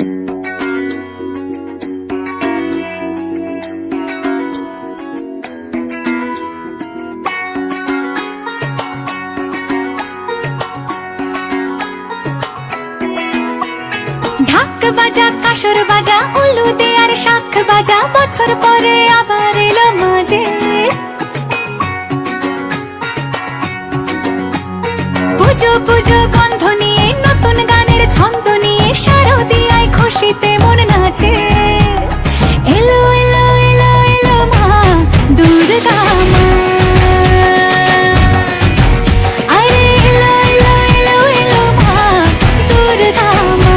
ঢাক বাজা কাসর বাজা উলু দে আর শাখ বাজা, বছর পরে আবার এলো মাঝে। পুজো পুজো গন্ধ নিয়ে নতুন গানের ছন্দ নিয়ে শারদিয়ায় খুশিতে মন নাচে। এলো এলো এলো এলো মা দুর্গা মা, আরে এলো এলো এলো এলো মা দুর্গা মা।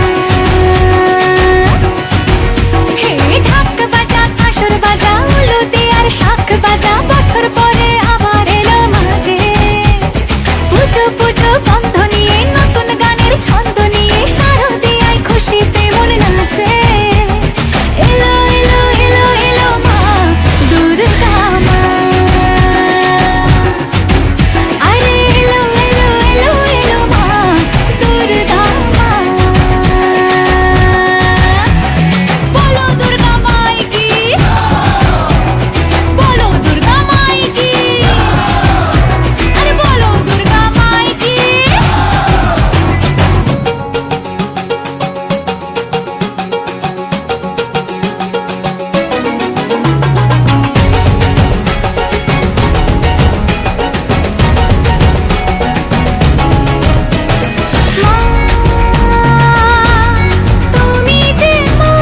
হে ঢাক বাজা কাসর বাজা উলু দে আর শাখ বাজা, বছর পরে আবার এলো মাঝে। পুজো পুজো গন্ধ নিয়ে নতুন গানের ছন্দ নিয়ে শারদিয়ায় খুশিতে মন নাচে। এলো এলো এলো এলো মা দুর্গা মা, আরে এলো এলো এলো এলো মা দুর্গা মা। বলো দুর্গা মাই কি, বলো দুর্গা মাই কি, আরে বলো দুর্গা মাই কি। মা তুমি যে মা,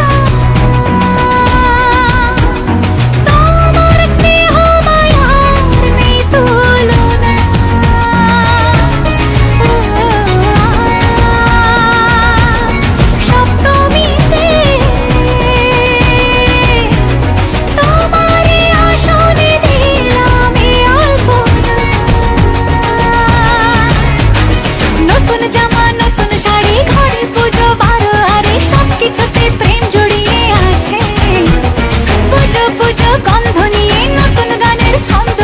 তোমার স্নেহ মায়ার নেই তুলনা। সপ্তমীতে তোমারে আসনে দিলাম এই আলপনা। নতুন জামা নতুন শাড়ি ঘরে পুজো বারো, আরে সবকিছুতে প্রেম জড়িয়ে আছে। পুজো পুজো গন্ধ নিয়ে নতুন গানের ছন্দ